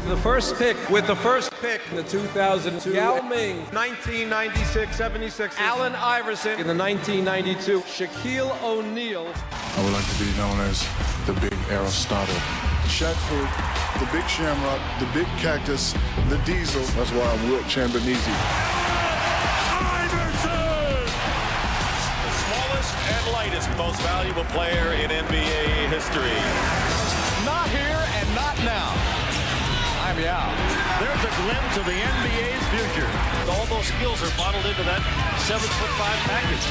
the first pick in the 2002 Yao Ming, 1996-76 Allen Iverson in the 1992 Shaquille O'Neal. I would like to be known as the Big Aristotle. Shaq Fu, the Big Shamrock, the Big Cactus, the Diesel. That's why I'm Wilt Chamberlain. And lightest, most valuable player in NBA history. Not here and not now. I'm Yao. There's a glimpse of the NBA's future. All those skills are bottled into that 7'5" package.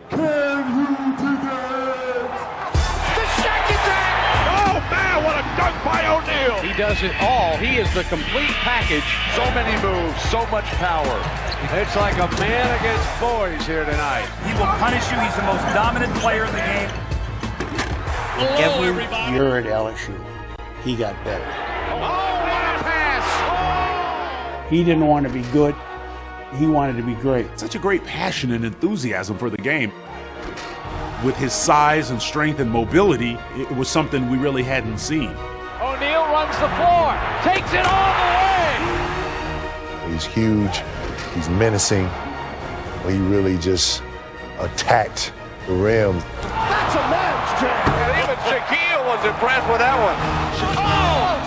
Can you do that? The Shaq attack! Oh man, what a dunk by O'Neal! He does it all. He is the complete package. So many moves, so much power. It's like a man against boys here tonight. He will punish you. He's the most dominant player in the game. Every year at LSU, he got better. Oh, what a pass! He didn't want to be good. He wanted to be great. Such a great passion and enthusiasm for the game. With his size and strength and mobility, it was something we really hadn't seen. O'Neal runs the floor, takes it all the way. He's huge. He's menacing. He really just attacked the rim. That's a man's jam. And even Shaquille was impressed with that one.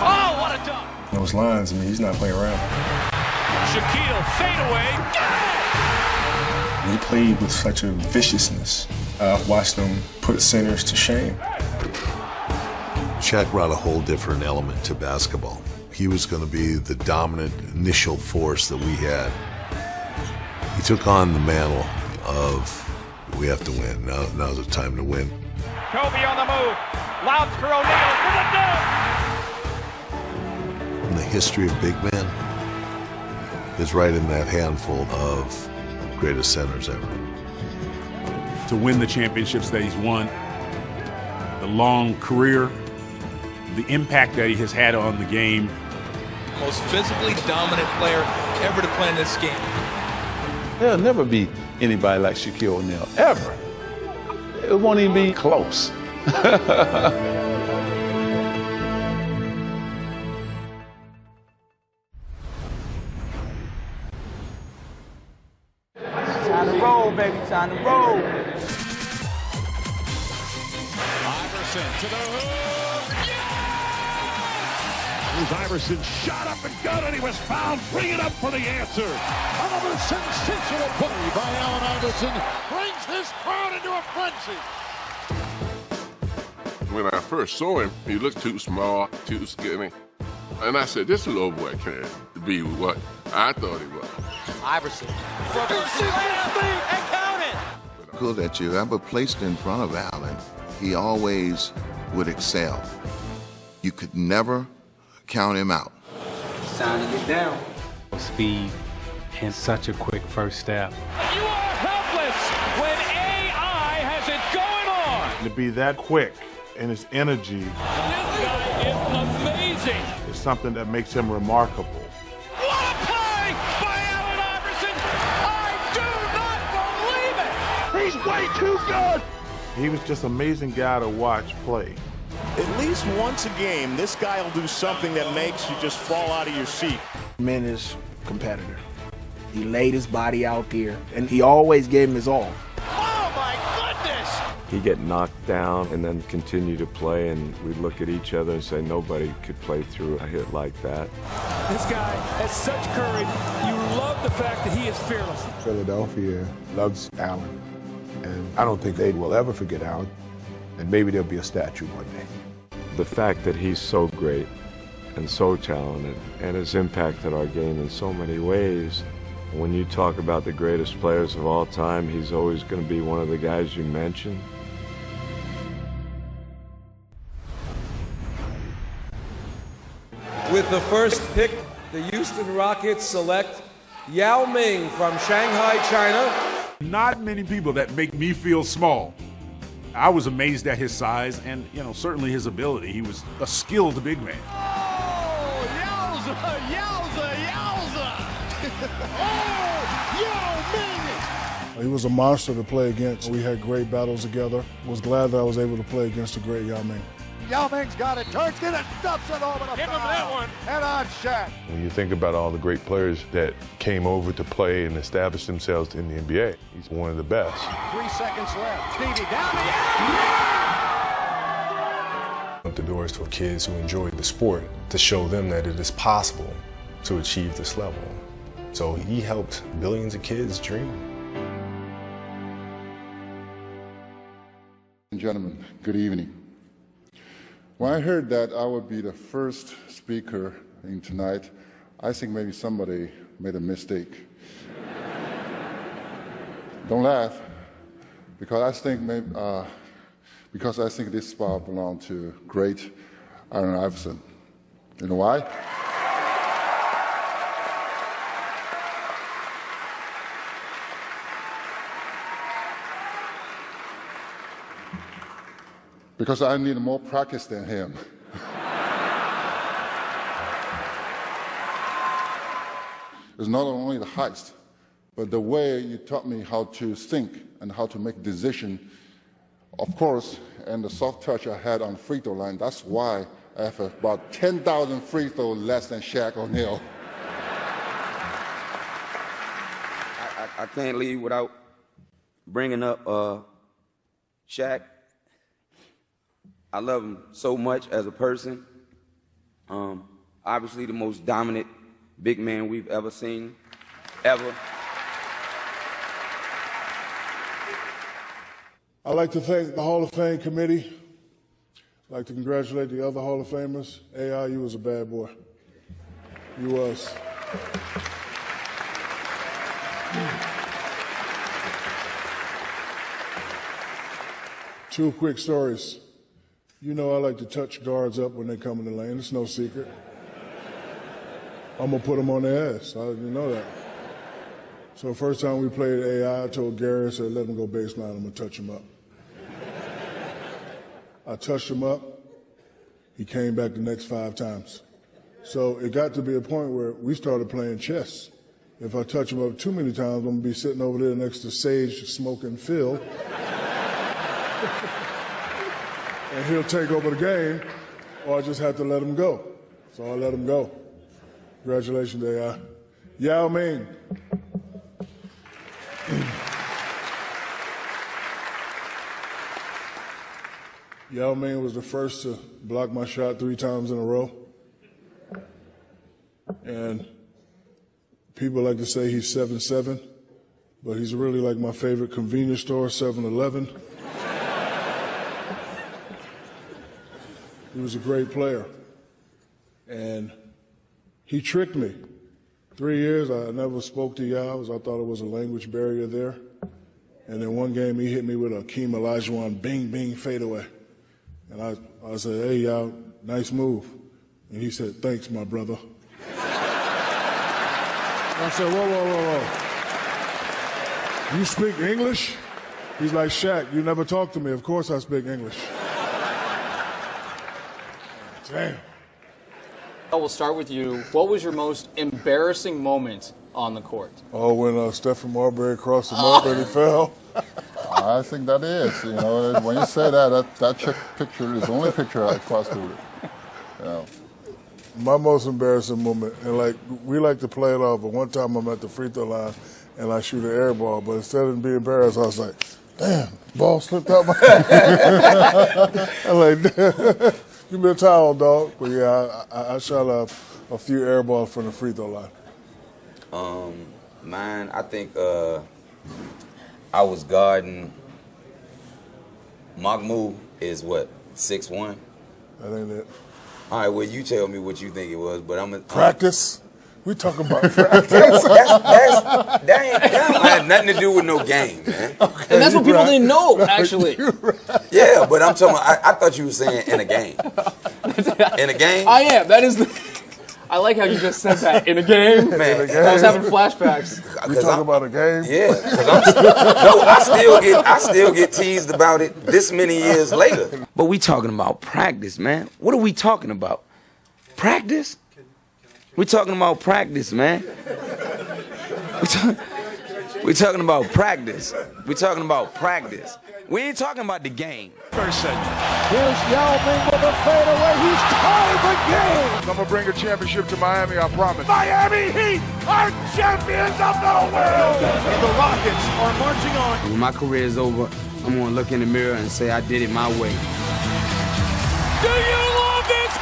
Oh, what a dunk. Those lines, he's not playing around. Shaquille, fadeaway. He played with such a viciousness. I've watched him put centers to shame. Shaq brought a whole different element to basketball. He was going to be the dominant initial force that we had. He took on the mantle of, we have to win. Now's the time to win. Kobe on the move. Louds for O'Neal for the dunk. And the history of big men is right in that handful of greatest centers ever. To win the championships that he's won, the long career, the impact that he has had on the game. Most physically dominant player ever to play in this game. There'll never be anybody like Shaquille O'Neal, ever. It won't even be close. Time to roll, baby. Time to roll. Iverson to the hoop. Yeah! Iverson shot up and gun, and he was fouled. Bring it up for the answer. Another sensational play by Allen Iverson brings this crowd into a frenzy. When I first saw him, he looked too small, too skinny. And I said, this little boy can't be what I thought he was. Iverson. And count it. Good that you ever placed in front of Allen, he always would excel. You could never count him out. It's time to get down. Speed and such a quick first step. You are helpless when AI has it going on. To be that quick and his energy This guy is amazing. is something that makes him remarkable. What a play by Allen Iverson. I do not believe it. He's way too good. He was just an amazing guy to watch play. At least once a game, this guy will do something that makes you just fall out of your seat. Man is a competitor. He laid his body out there, and he always gave him his all. Oh, my goodness. He'd get knocked down and then continue to play, and we'd look at each other and say nobody could play through a hit like that. This guy has such courage. You love the fact that he is fearless. Philadelphia loves Allen, and I don't think they will ever forget Allen, and maybe there'll be a statue one day. The fact that he's so great and so talented and has impacted our game in so many ways. When you talk about the greatest players of all time, he's always going to be one of the guys you mention. With the first pick, the Houston Rockets select Yao Ming from Shanghai, China. Not many people that make me feel small. I was amazed at his size and, certainly his ability. He was a skilled big man. Oh, yowza, yowza, yowza. Oh, Yao Ming. He was a monster to play against. We had great battles together. Was glad that I was able to play against the great Yao Ming. Yao Ming's got it, turns, get it, stuffs it over the Give him that one. And on Shaq. When you think about all the great players that came over to play and establish themselves in the NBA, he's one of the best. 3 seconds left. Stevie down the The doors for kids who enjoy the sport to show them that it is possible to achieve this level. So he helped billions of kids dream. Gentlemen, good evening. When I heard that I would be the first speaker in tonight, I think maybe somebody made a mistake. Don't laugh, because I think this spot belonged to great Allen Iverson. You know why? Because I need more practice than him. It's not only the height, but the way you taught me how to think and how to make decisions, of course, and the soft touch I had on the free throw line. That's why I have about 10,000 free throws less than Shaq O'Neal. I can't leave without bringing up Shaq. I love him so much as a person. Obviously the most dominant big man we've ever seen, ever. I'd like to thank the Hall of Fame committee. I'd like to congratulate the other Hall of Famers. AI, you was a bad boy. You was. Two quick stories. You know I like to touch guards up when they come in the lane. It's no secret. I'm going to put them on their ass. You know that. So the first time we played AI, I told Gary, I said, let him go baseline. I'm going to touch him up. I touched him up. He came back the next 5 times. So it got to be a point where we started playing chess. If I touch him up too many times, I'm going to be sitting over there next to Sage smoking Phil. And he'll take over the game, or I just have to let him go. So I let him go. Congratulations, AI. Yao Ming. Yao Ming was the first to block my shot 3 times in a row. And people like to say he's 7'7", but he's really like my favorite convenience store, 7-Eleven. He was a great player. And he tricked me. 3 years, I never spoke to Yao. I thought it was a language barrier there. And then one game, he hit me with a Hakeem Olajuwon bing, bing, fadeaway. And I said, hey, Yao, nice move. And he said, thanks, my brother. I said, whoa. You speak English? He's like, Shaq, you never talk to me. Of course I speak English. Damn. We'll start with you. What was your most embarrassing moment on the court? Oh, when Stephen Marbury crossed the mark and he fell. I think that is. You know, when you say that picture is the only picture I crossed the room. Yeah. My most embarrassing moment, and like we like to play it off, but one time I'm at the free throw line and I shoot an air ball, but instead of being embarrassed, I was like, damn, ball slipped out my hand. I'm like, give me a towel, dog. But yeah, I shot a few air balls from the free throw line. Mine, I think I was guarding. Mahmoud is what, 6'1"? That ain't it. All right, well, you tell me what you think it was, but Practice? We talking about practice. that had nothing to do with no game, man. Okay, and that's what people didn't know, actually. Yeah, but I'm talking about, I thought you were saying in a game. In a game? I am. That is the... I like how you just said that. In a game? Man, I was having flashbacks. We talking about a game? Yeah. I still get teased about it this many years later. But we talking about practice, man. What are we talking about? Practice? We're talking about practice, man. We're talking about practice. We're talking about practice. We ain't talking about the game. Iverson. Here's Yao Ming with a fadeaway. He's tied the game. I'm going to bring a championship to Miami, I promise. Miami Heat are champions of the world. And the Rockets are marching on. When my career is over, I'm going to look in the mirror and say I did it my way. Do you love this